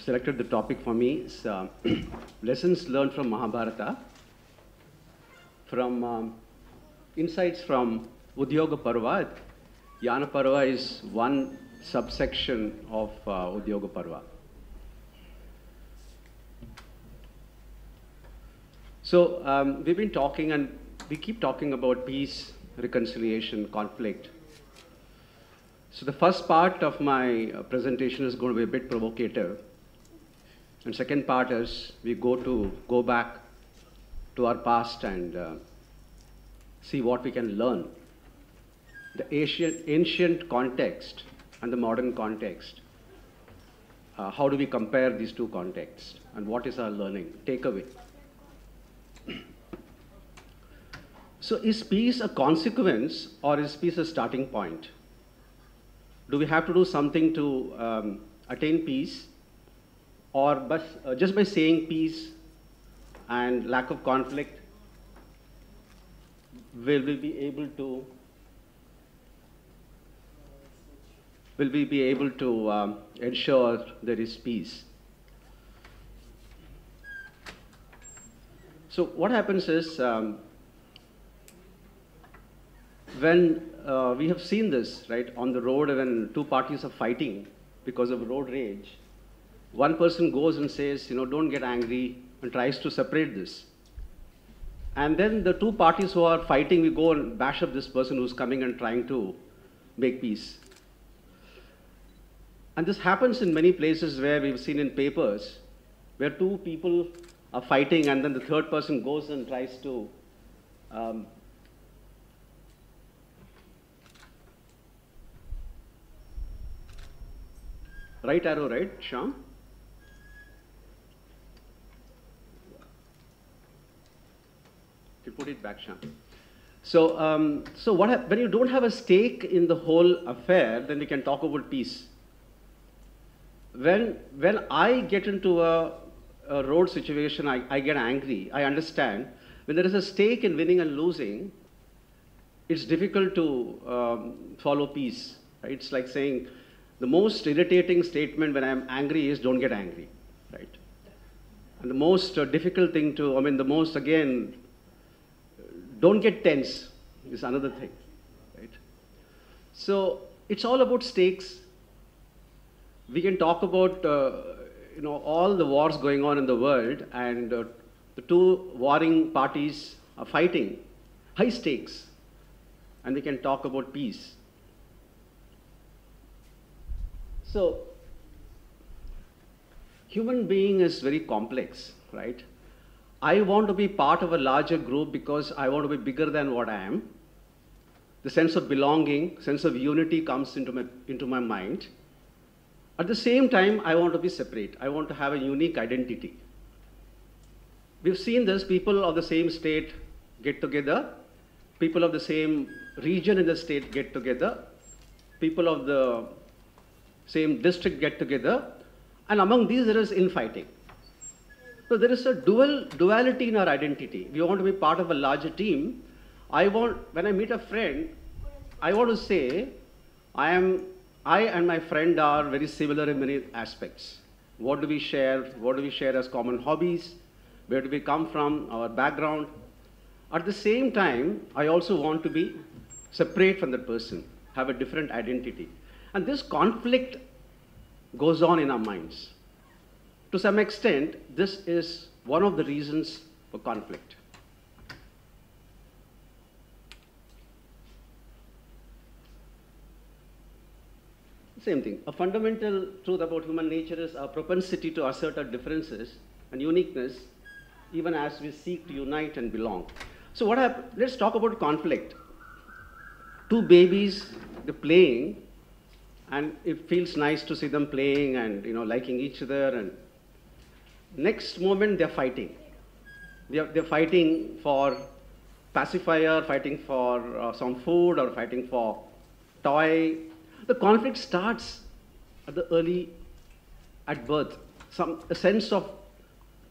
selected the topic for me is lessons learned from Mahabharata, from insights from Udyoga Parva. Yana Parva is one subsection of Udyoga Parva. So we've been talking and we keep talking about peace, reconciliation, conflict. So the first part of my presentation is going to be a bit provocative. And second part is we go back to our past and see what we can learn. The ancient context and the modern context. How do we compare these two contexts? And what is our learning? Takeaway. So is peace a consequence or is peace a starting point? Do we have to do something to attain peace? Or just by saying peace and lack of conflict, will we be able to ensure there is peace? So what happens is, when we have seen this, right, on the road when two parties are fighting because of road rage, one person goes and says, don't get angry, and tries to separate this. And then the two parties who are fighting, we go and bash up this person who's coming and trying to make peace. And this happens in many places where we've seen in papers, where two people are fighting and then the third person goes and tries to right arrow, right, Shyam? You put it back, Shyam. So, when you don't have a stake in the whole affair, then we can talk about peace. When I get into a road situation, I get angry. I understand. When there is a stake in winning and losing, it's difficult to follow peace. Right? It's like saying the most irritating statement when I'm angry is don't get angry. Right? And the most difficult thing to, don't get tense is another thing. Right? So it's all about stakes. We can talk about all the wars going on in the world, and the two warring parties are fighting, high stakes, and we can talk about peace. So human being is very complex, right? I want to be part of a larger group because I want to be bigger than what I am. The sense of belonging, sense of unity comes into my mind. At the same time, I want to be separate. I want to have a unique identity. We've seen this, people of the same state get together, people of the same region in the state get together, people of the same district get together, and among these there is infighting. So there is a duality in our identity. We want to be part of a larger team. When I meet a friend, I want to say, I and my friend are very similar in many aspects. What do we share? What do we share as common hobbies? Where do we come from? Our background. At the same time, I also want to be separate from that person, have a different identity. And this conflict goes on in our minds. To some extent, this is one of the reasons for conflict. Same thing. A fundamental truth about human nature is our propensity to assert our differences and uniqueness, even as we seek to unite and belong. So let's talk about conflict. Two babies, they're playing, and it feels nice to see them playing and liking each other, and next moment they're fighting. They're fighting for pacifier, fighting for some food, or fighting for toy. The conflict starts at birth, a sense of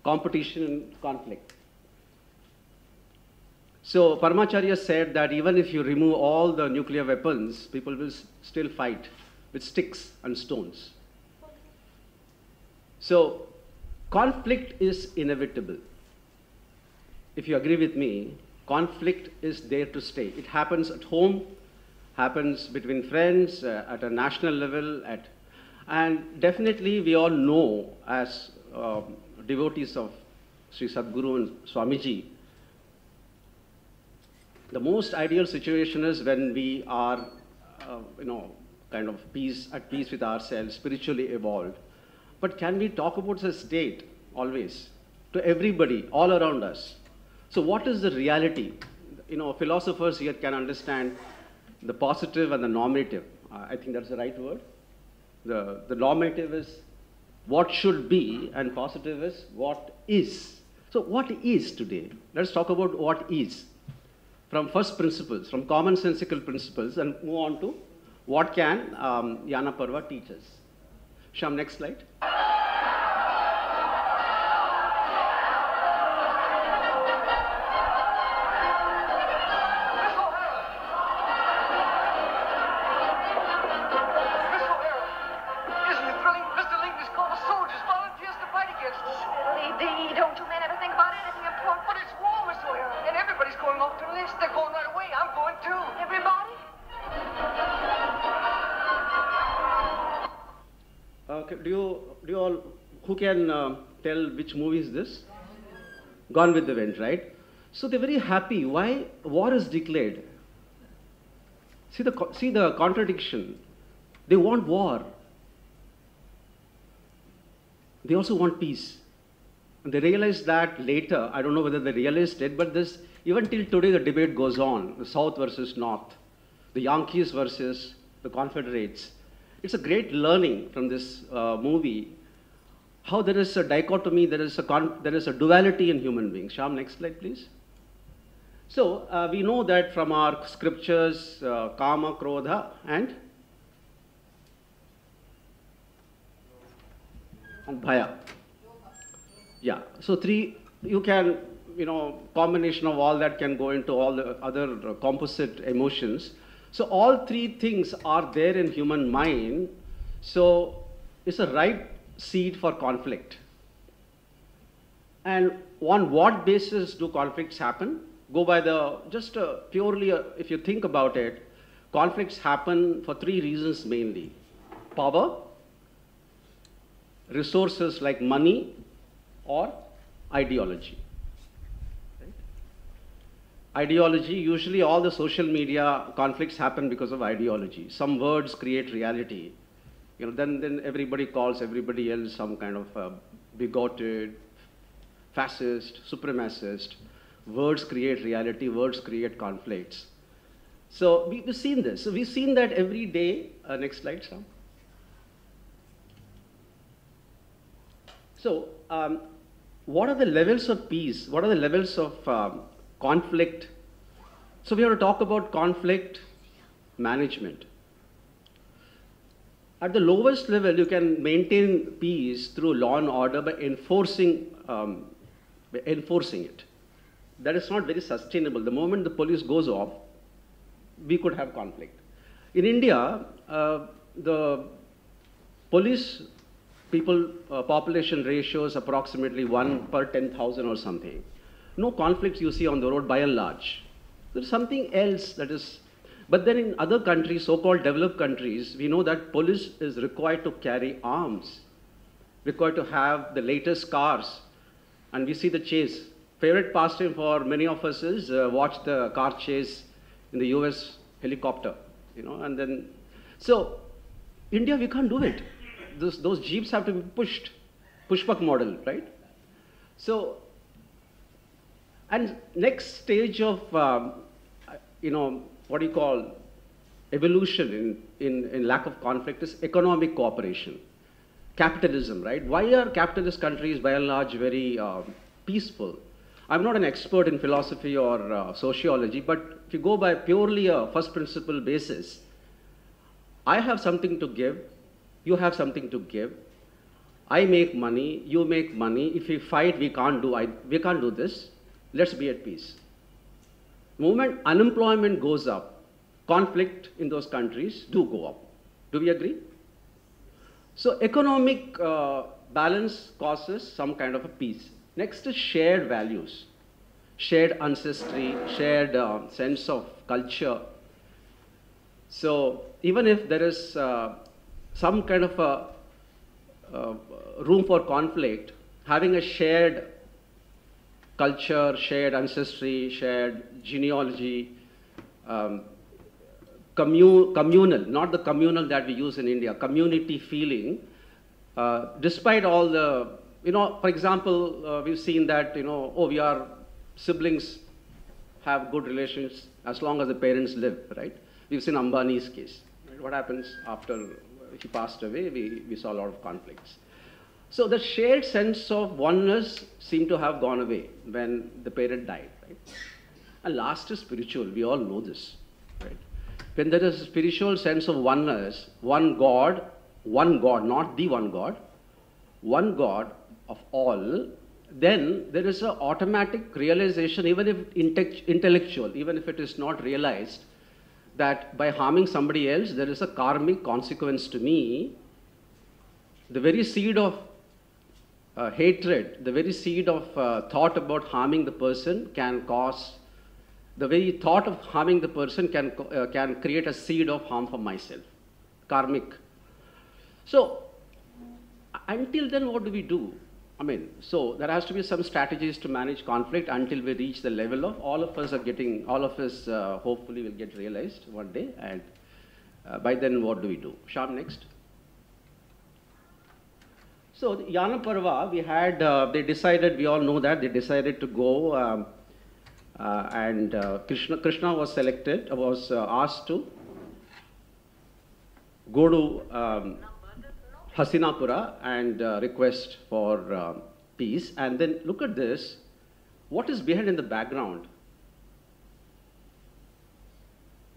competition and conflict. So Paramacharya said that even if you remove all the nuclear weapons, people will still fight with sticks and stones. So conflict is inevitable. If you agree with me, conflict is there to stay. It happens at home, happens between friends, at a national level, and definitely we all know as devotees of Sri Sadguru and Swamiji, the most ideal situation is when we are, kind of at peace with ourselves, spiritually evolved. But can we talk about the state always to everybody all around us? So what is the reality? Philosophers here can understand the positive and the normative. I think that's the right word. The normative is what should be, and positive is what is. So what is today? Let's talk about what is. From first principles, from commonsensical principles, and move on to what can Yana Parva teach us. Shyam, next slide. Do you all, who can tell which movie is this? Gone with the Wind, right? So they're very happy. Why war is declared? See the contradiction. They want war. They also want peace. And they realized that later. I don't know whether they realized it, but this, even till today, the debate goes on. The South versus North, the Yankees versus the Confederates. It's a great learning from this movie, how there is a dichotomy, there is a duality in human beings. Shyam, next slide, please. So we know that from our scriptures, Kama, Krodha, and Bhaya. Yeah, so three, you can, combination of all that can go into all the other composite emotions. So all three things are there in human mind. So it's a ripe seed for conflict. And on what basis do conflicts happen? Go by just purely, if you think about it, conflicts happen for three reasons mainly. Power, resources like money, or ideology. Ideology, usually all the social media conflicts happen because of ideology. Some words create reality. Then everybody calls everybody else some kind of bigoted, fascist, supremacist. Words create reality, words create conflicts. So we've seen this. So we've seen that every day. Next slide, Sam. So what are the levels of peace? What are the levels of conflict? So we have to talk about conflict management. At the lowest level, you can maintain peace through law and order by enforcing it. That is not very sustainable. The moment the police goes off, we could have conflict. In India, the police population ratio is approximately 1 per 10,000 or something. No conflicts you see on the road by and large. There's something else that is, but then in other countries, so-called developed countries, we know that police is required to carry arms, required to have the latest cars, and we see the chase. Favorite pastime for many of us is watch the car chase in the US helicopter, and then, so India, we can't do it. Those jeeps have to be pushed, pushback model, right? So, and next stage of, what do you call evolution in lack of conflict is economic cooperation, capitalism, right? Why are capitalist countries by and large very peaceful? I'm not an expert in philosophy or sociology, but if you go by purely a first principle basis, I have something to give, you have something to give. I make money, you make money. If we fight, we can't do this. Let's be at peace. The moment unemployment goes up, conflict in those countries do go up. Do we agree? So economic balance causes some kind of a peace. Next is shared values, shared ancestry, shared sense of culture. So even if there is some kind of a room for conflict, having a shared culture, shared ancestry, shared genealogy, communal, not the communal that we use in India, community feeling, despite all the, for example, we've seen that, we are siblings have good relations as long as the parents live, right? We've seen Ambani's case. Right? What happens after he passed away? We saw a lot of conflicts. So the shared sense of oneness seemed to have gone away when the parent died, right? And last is spiritual. We all know this, right? When there is a spiritual sense of oneness, one God, not the one God of all, then there is an automatic realization, even if intellectual, even if it is not realized, that by harming somebody else, there is a karmic consequence to me. The very seed of hatred, the very seed of thought about harming the person can cause, the very thought of harming the person can create a seed of harm for myself, karmic. So until then, what do we do? So there has to be some strategies to manage conflict until we reach the level of all of us hopefully will get realized one day, and by then what do we do? Shyam, next. So the Yana Parva, we had, they decided, we all know that, they decided to go and Krishna was selected, was asked to go to Hastinapura and request for peace. And then look at this, what is behind in the background?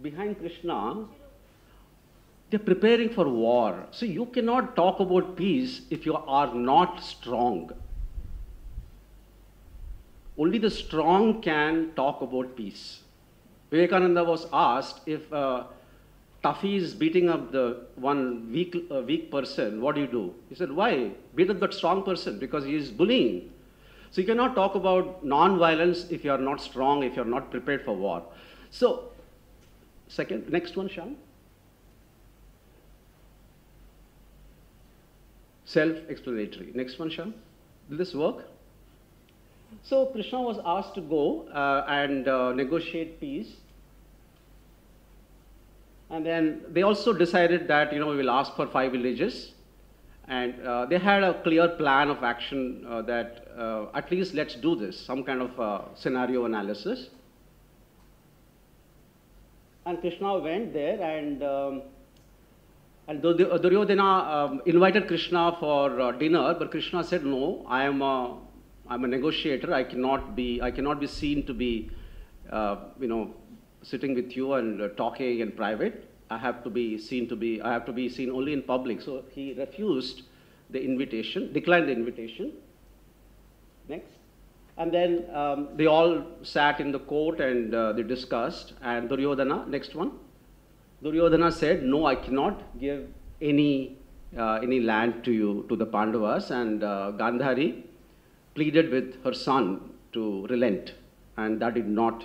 Behind Krishna, they're preparing for war. So you cannot talk about peace if you are not strong. Only the strong can talk about peace. Vivekananda was asked if Tuffy is beating up the one weak person, what do? He said, why? Beat up that strong person, because he is bullying. So you cannot talk about non-violence if you are not strong, if you are not prepared for war. So, next one, Shyam. Self-explanatory. Next one, Shyam. Will this work? So Krishna was asked to go and negotiate peace. And then they also decided that, we will ask for 5 villages. And they had a clear plan of action that at least let's do this, some kind of scenario analysis. And Krishna went there, and Duryodhana invited Krishna for dinner, but Krishna said, no, I'm a negotiator. I cannot be seen to be, sitting with you and talking in private. I have to be seen only in public. So he refused the invitation, declined the invitation. Next. And then they all sat in the court and they discussed. And Duryodhana, next one. Duryodhana said, no, I cannot give any land to you, to the Pandavas. And Gandhari pleaded with her son to relent. And that did not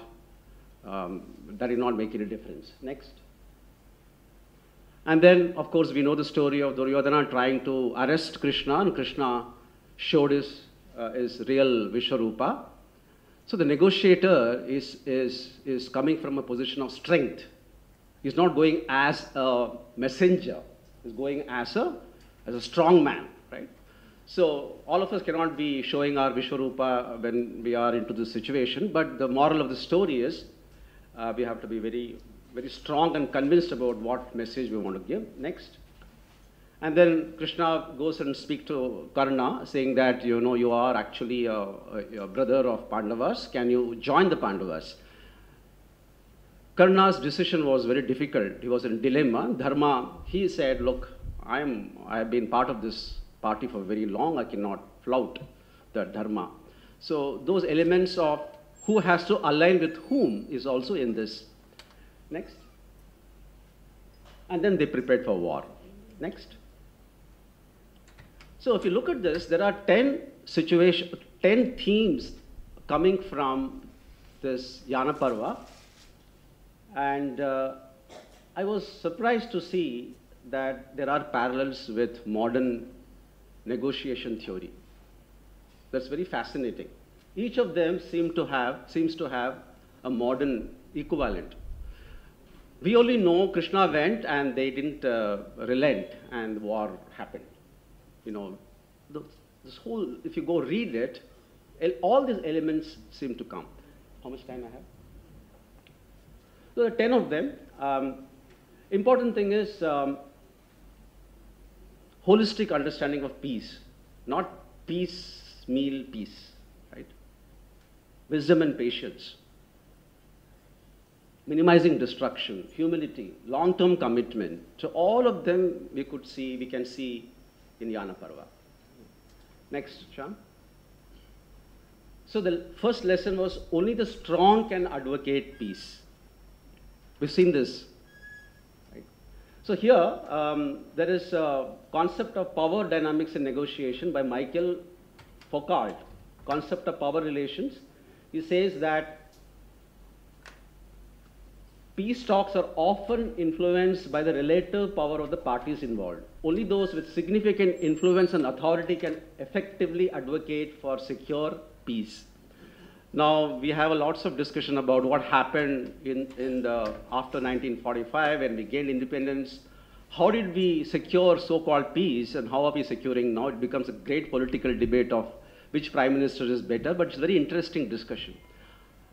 make any difference. Next. And then, of course, we know the story of Duryodhana trying to arrest Krishna, and Krishna showed his real Vishwarupa. So the negotiator is coming from a position of strength. He's not going as a messenger. He's going as a strong man, right? So all of us cannot be showing our Vishwarupa when we are into this situation, but the moral of the story is we have to be very, very strong and convinced about what message we want to give. Next. And then Krishna goes and speaks to Karna, saying that, you are actually a brother of Pandavas. Can you join the Pandavas? Karna's decision was very difficult. He was in a dilemma. Dharma, he said, look, I have been part of this party for very long. I cannot flout the Dharma. So those elements of who has to align with whom is also in this. Next. And then they prepared for war. Next. So if you look at this, there are 10 themes coming from this Yana Parva. And I was surprised to see that there are parallels with modern negotiation theory. That's very fascinating. Each of them seems to have a modern equivalent. We only know Krishna went and they didn't relent and war happened. You know, this whole, if you go read it, all these elements seem to come. How much time I have? So there are 10 of them. Important thing is holistic understanding of peace, not piecemeal peace, right? Wisdom and patience, minimizing destruction, humility, long-term commitment. So all of them we can see in Yana Parva. Next, Shyam. So the first lesson was only the strong can advocate peace. We've seen this. Right? So here, there is a concept of power dynamics in negotiation by Michael Foucault, concept of power relations. He says that peace talks are often influenced by the relative power of the parties involved. Only those with significant influence and authority can effectively advocate for secure peace. Now, we have lots of discussion about what happened after 1945 when we gained independence. How did we secure so-called peace and how are we securing now? It becomes a great political debate of which prime minister is better, but it's a very interesting discussion.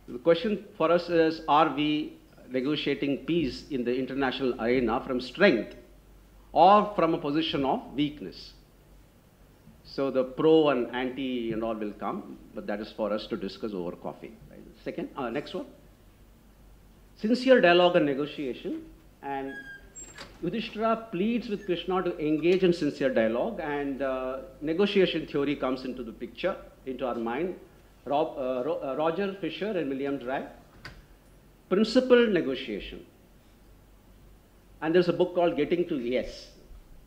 The question for us is, are we negotiating peace in the international arena from strength or from a position of weakness? So the pro and anti and all will come, but that is for us to discuss over coffee. Right? Second, next one. Sincere dialogue and negotiation. And Yudhishthira pleads with Krishna to engage in sincere dialogue, and negotiation theory comes into the picture, into our mind. Roger Fisher and William Drake. Principled negotiation. And there's a book called Getting to Yes,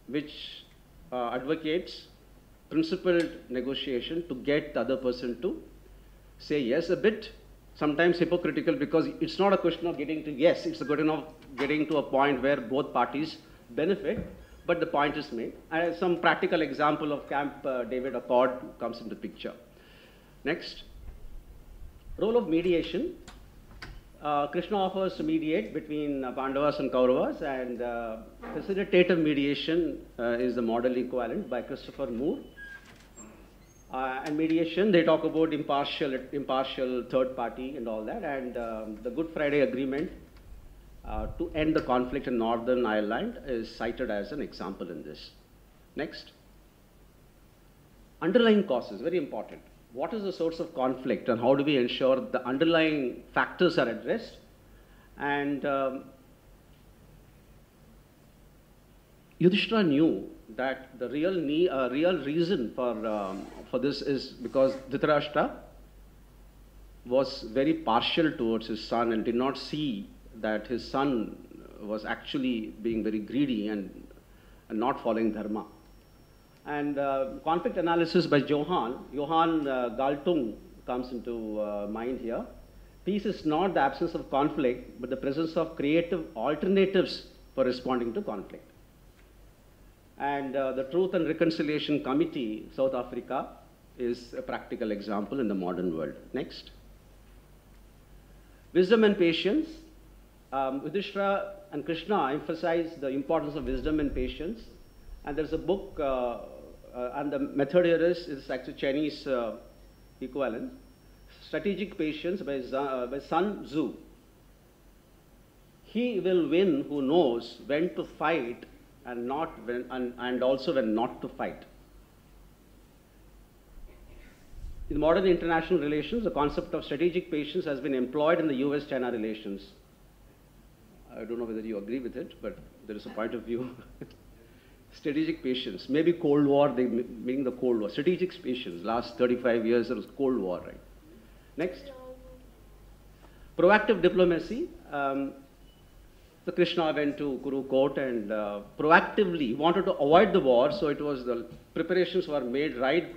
which advocates principled negotiation to get the other person to say yes, a bit sometimes hypocritical, because it's not a question of getting to yes, it's a question of getting to a point where both parties benefit, but the point is made. And some practical example of Camp David Accord comes into picture. Next, role of mediation. Krishna offers to mediate between Pandavas and Kauravas, and facilitative mediation is the model equivalent by Christopher Moore. And mediation, they talk about impartial third party and all that, and the Good Friday Agreement to end the conflict in Northern Ireland is cited as an example in this. Next, underlying causes, very important. What is the source of conflict and how do we ensure the underlying factors are addressed? And Yudhishthira knew that the real reason for this is because Dhritarashtra was very partial towards his son and did not see that his son was actually being very greedy and not following dharma. And conflict analysis by Johann Galtung comes into mind here. Peace is not the absence of conflict, but the presence of creative alternatives for responding to conflict. And the Truth and Reconciliation Committee, South Africa, is a practical example in the modern world. Next. Wisdom and patience. Yudhishthira and Krishna emphasize the importance of wisdom and patience. And there's a book, and the method here is actually Chinese equivalent. Strategic Patience by Sun Tzu. He will win who knows when to fight and also when not to fight. In modern international relations, the concept of strategic patience has been employed in the US-China relations. I don't know whether you agree with it, but there is a point of view. Strategic patience, maybe Cold War, they mean the Cold War. Strategic patience, last 35 years there was Cold War, right? Next. Proactive diplomacy. the Krishna went to Kuru Court and proactively wanted to avoid the war, so it was the preparations were made right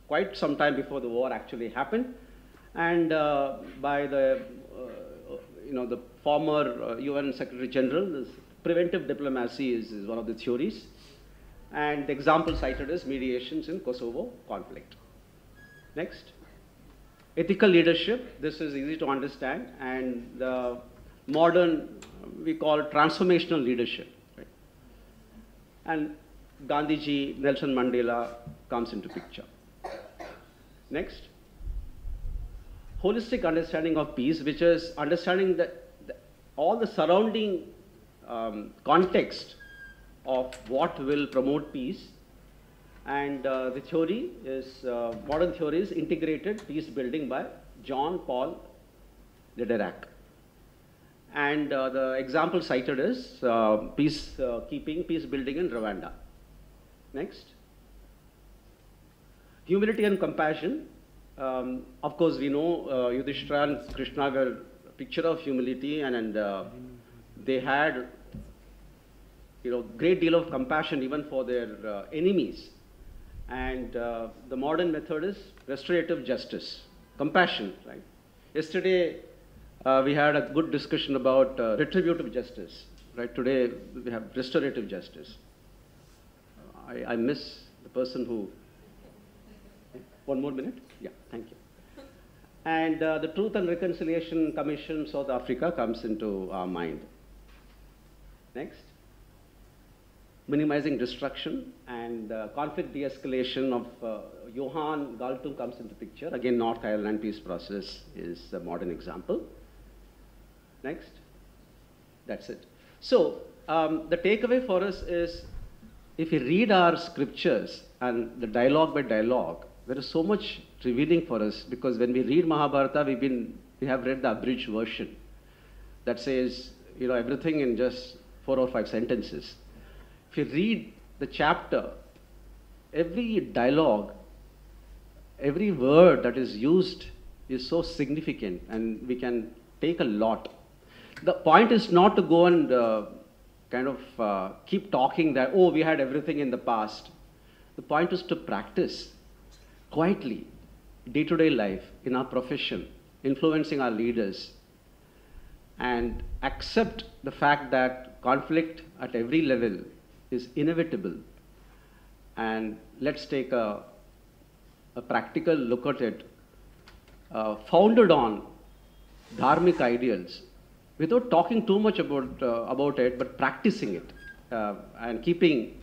quite some time before the war actually happened, and by the the former UN Secretary General, this preventive diplomacy is one of the theories, and the example cited is mediations in Kosovo conflict. Next. Ethical leadership, this is easy to understand, and the modern, we call transformational leadership. Right? And Gandhiji, Nelson Mandela comes into picture. Next. Holistic understanding of peace, which is understanding all the surrounding context of what will promote peace. And the theory is, modern theory is integrated peace building by John Paul Lederach. And the example cited is peacekeeping, peace building in Rwanda. Next. Humility and compassion. Of course, we know Yudhishthira and Krishna were a picture of humility, and they had great deal of compassion even for their enemies. And the modern method is restorative justice, compassion, right? Yesterday, we had a good discussion about retributive justice, right? Today, we have restorative justice. I miss the person who... One more minute? Yeah, thank you. And the Truth and Reconciliation Commission, South Africa, comes into our mind. Next. Minimizing destruction and conflict de-escalation of Johan Galtung comes into picture. Again, North Ireland peace process is a modern example. Next. That's it. So, the takeaway for us is, if we read our scriptures and the dialogue by dialogue, there is so much revealing for us, because when we read Mahabharata, we have read the abridged version that says, everything in just 4 or 5 sentences. If you read the chapter, every dialogue, every word that is used is so significant, and we can take a lot. The point is not to go and keep talking that, oh, we had everything in the past. The point is to practice quietly, day-to-day life, in our profession, influencing our leaders, and accept the fact that conflict at every level is inevitable. And let's take a practical look at it, founded on dharmic ideals, without talking too much about it, but practicing it, and keeping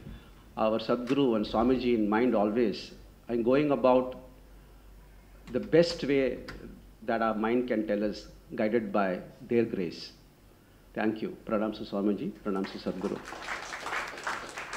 our Sadguru and Swamiji in mind always, and going about the best way that our mind can tell us, guided by their grace. Thank you. Pranam to Swamiji, Pranam to Sadguru.